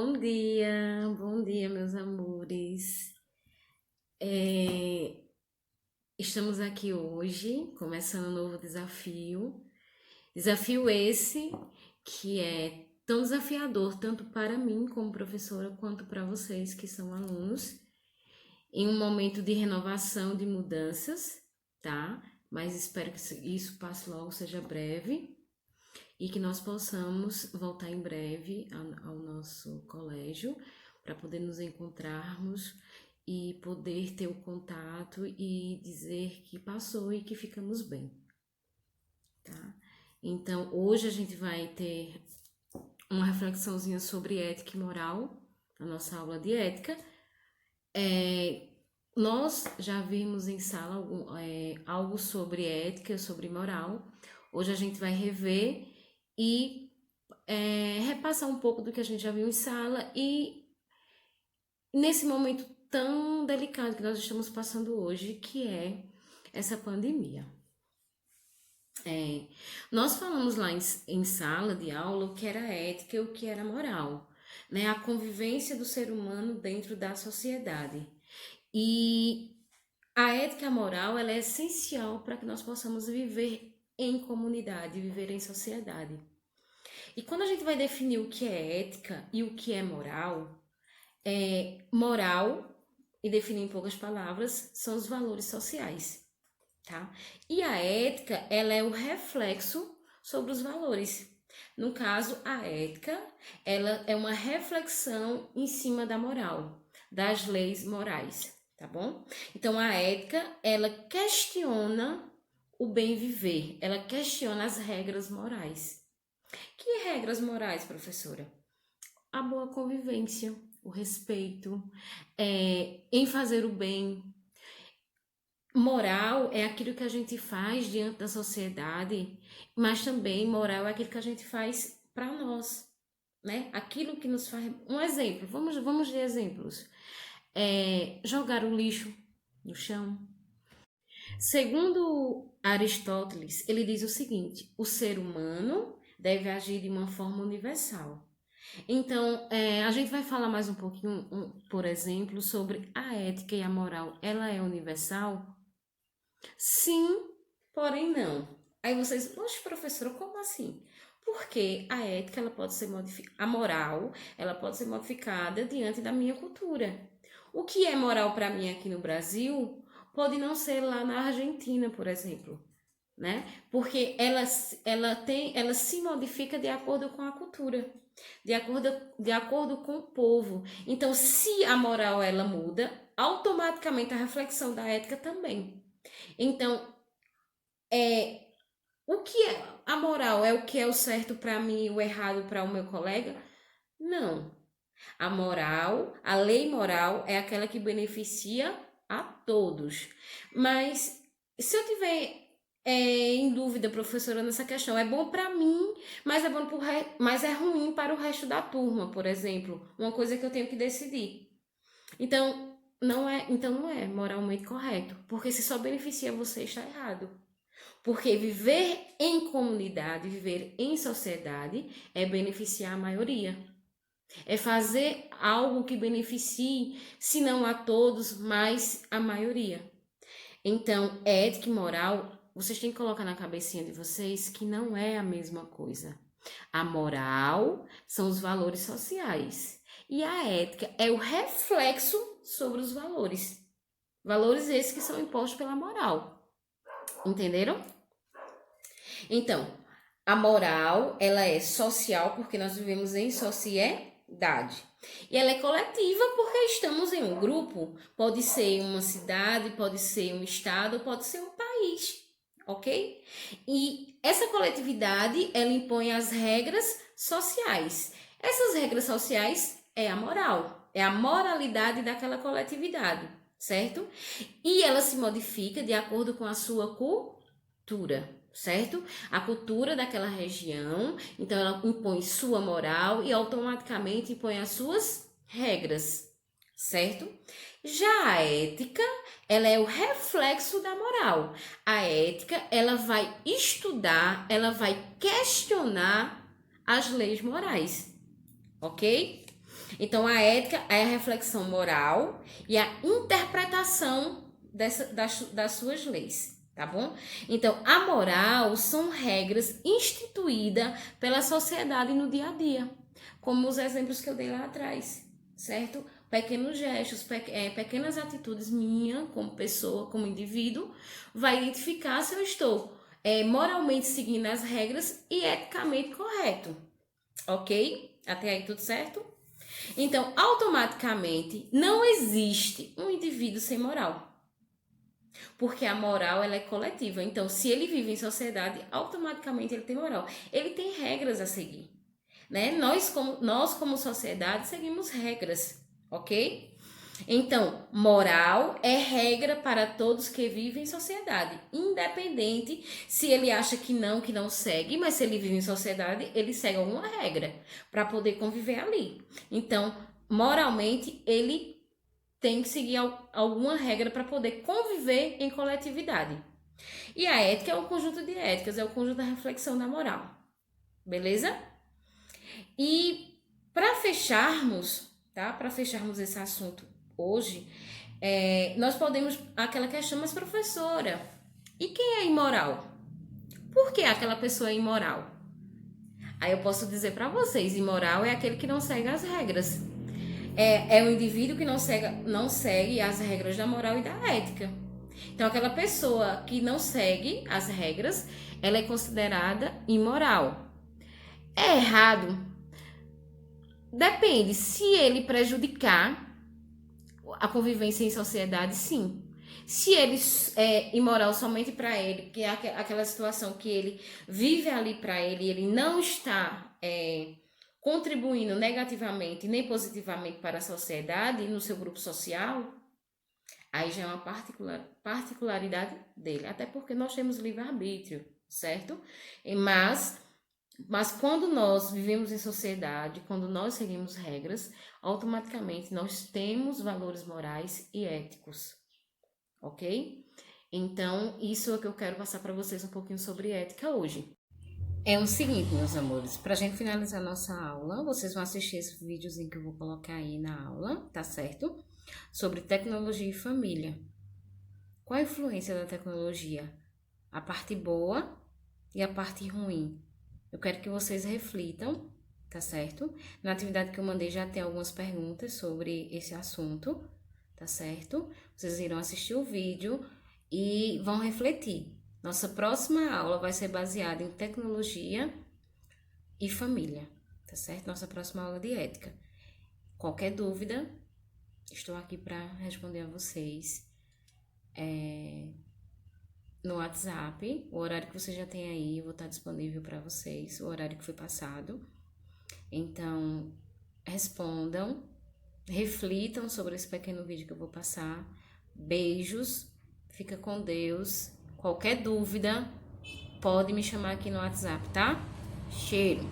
Bom dia, meus amores. É, Estamos aqui hoje, começando um novo desafio. Desafio esse que é tão desafiador, tanto para mim como professora, quanto para vocês que são alunos, em um momento de renovação, de mudanças, tá? Mas espero que isso passe logo, seja breve e que nós possamos voltar em breve ao nosso colégio para poder nos encontrarmos e poder ter o contato e dizer que passou e que ficamos bem, tá? Então, hoje a gente vai ter uma reflexãozinha sobre ética e moral, na nossa aula de ética. Nós já vimos em sala algo sobre ética, sobre moral. Hoje a gente vai rever e repassar um pouco do que a gente já viu em sala e nesse momento tão delicado que nós estamos passando hoje, que é essa pandemia. Nós falamos lá em sala de aula o que era ética e o que era moral, né? A convivência do ser humano dentro da sociedade. E a ética e a moral, ela é essencial para que nós possamos viver em comunidade, viver em sociedade. E quando a gente vai definir o que é ética e o que é moral, e definir em poucas palavras, são os valores sociais, tá? E a ética, ela é o reflexo sobre os valores. No caso, a ética, ela é uma reflexão em cima da moral, das leis morais, tá bom? Então, a ética, ela questiona o bem viver, ela questiona as regras morais. Que regras morais, professora? A boa convivência, o respeito, em fazer o bem. Moral é aquilo que a gente faz diante da sociedade, mas também moral é aquilo que a gente faz para nós, né? Aquilo que nos faz. Um exemplo, vamos de exemplos. Jogar o lixo no chão. Segundo Aristóteles, ele diz o seguinte: o ser humano deve agir de uma forma universal. Então, a gente vai falar mais um pouquinho, por exemplo, sobre a ética e a moral. Ela é universal? Sim, porém não. Aí vocês, poxa, professora, como assim? Porque a ética ela pode ser modificada, a moral ela pode ser modificada diante da minha cultura. O que é moral para mim aqui no Brasil pode não ser lá na Argentina, por exemplo, né? Porque ela se modifica de acordo com a cultura, de acordo com o povo. Então, se a moral ela muda, automaticamente a reflexão da ética também. Então, o que é a moral? É o que é o certo para mim e o errado para o meu colega? Não. A moral, a lei moral é aquela que beneficia a todos. Mas se eu tiver em dúvida, professora, nessa questão, é bom para mim, mas é mas é ruim para o resto da turma, por exemplo, uma coisa que eu tenho que decidir. Então não é moralmente correto, porque se só beneficia você, está errado. Porque viver em comunidade, viver em sociedade é beneficiar a maioria. É fazer algo que beneficie, se não a todos, mas a maioria. Então, ética e moral, vocês têm que colocar na cabecinha de vocês que não é a mesma coisa. A moral são os valores sociais. E a ética é o reflexo sobre os valores. Valores esses que são impostos pela moral. Entenderam? Então, a moral, ela é social porque nós vivemos em sociedade. E ela é coletiva porque estamos em um grupo. Pode ser uma cidade, pode ser um estado, pode ser um país, ok? E essa coletividade, ela impõe as regras sociais. Essas regras sociais é a moral, é a moralidade daquela coletividade, certo? E ela se modifica de acordo com a sua cultura, certo? A cultura daquela região, então ela impõe sua moral e automaticamente impõe as suas regras, certo? Já a ética, ela é o reflexo da moral. A ética, ela vai estudar, ela vai questionar as leis morais, ok? Então, a ética é a reflexão moral e a interpretação das suas leis, tá bom? Então, a moral são regras instituídas pela sociedade no dia a dia, como os exemplos que eu dei lá atrás, certo? Pequenos gestos, pequenas atitudes minha como pessoa, como indivíduo, vai identificar se eu estou moralmente seguindo as regras e eticamente correto, ok? Até aí tudo certo? Então, automaticamente, não existe um indivíduo sem moral. Porque a moral ela é coletiva. Então, se ele vive em sociedade, automaticamente ele tem moral. Ele tem regras a seguir. Né? Nós, como sociedade, seguimos regras, ok? Então, moral é regra para todos que vivem em sociedade, independente se ele acha que não segue, mas se ele vive em sociedade, ele segue alguma regra para poder conviver ali. Então, moralmente, ele tem que seguir alguma regra para poder conviver em coletividade. E a ética é o conjunto de éticas, é o conjunto da reflexão da moral. Beleza? E para fecharmos, tá? Para fecharmos esse assunto hoje, nós podemos, aquela questão, mas professora, e quem é imoral? Por que aquela pessoa é imoral? Aí eu posso dizer para vocês, imoral é aquele que não segue as regras. É o indivíduo que não segue as regras da moral e da ética. Então, aquela pessoa que não segue as regras, ela é considerada imoral. É errado? Depende. Se ele prejudicar a convivência em sociedade, sim. Se ele é imoral somente para ele, que é aquela situação que ele vive ali para ele não está contribuindo negativamente nem positivamente para a sociedade e no seu grupo social, aí já é uma particularidade dele. Até porque nós temos livre-arbítrio, certo? Mas quando nós vivemos em sociedade, quando nós seguimos regras, automaticamente nós temos valores morais e éticos, ok? Então, isso é o que eu quero passar para vocês um pouquinho sobre ética hoje. É o seguinte, meus amores, para a gente finalizar nossa aula, vocês vão assistir esse videozinho que eu vou colocar aí na aula, tá certo? Sobre tecnologia e família. Qual a influência da tecnologia? A parte boa e a parte ruim. Eu quero que vocês reflitam, tá certo? Na atividade que eu mandei já tem algumas perguntas sobre esse assunto, tá certo? Vocês irão assistir o vídeo e vão refletir. Nossa próxima aula vai ser baseada em tecnologia e família, tá certo? Nossa próxima aula de ética. Qualquer dúvida, estou aqui para responder a vocês no WhatsApp. O horário que você já tem aí, eu vou estar disponível para vocês, o horário que foi passado. Então, respondam, reflitam sobre esse pequeno vídeo que eu vou passar. Beijos, fica com Deus. Qualquer dúvida, pode me chamar aqui no WhatsApp, tá? Cheiro!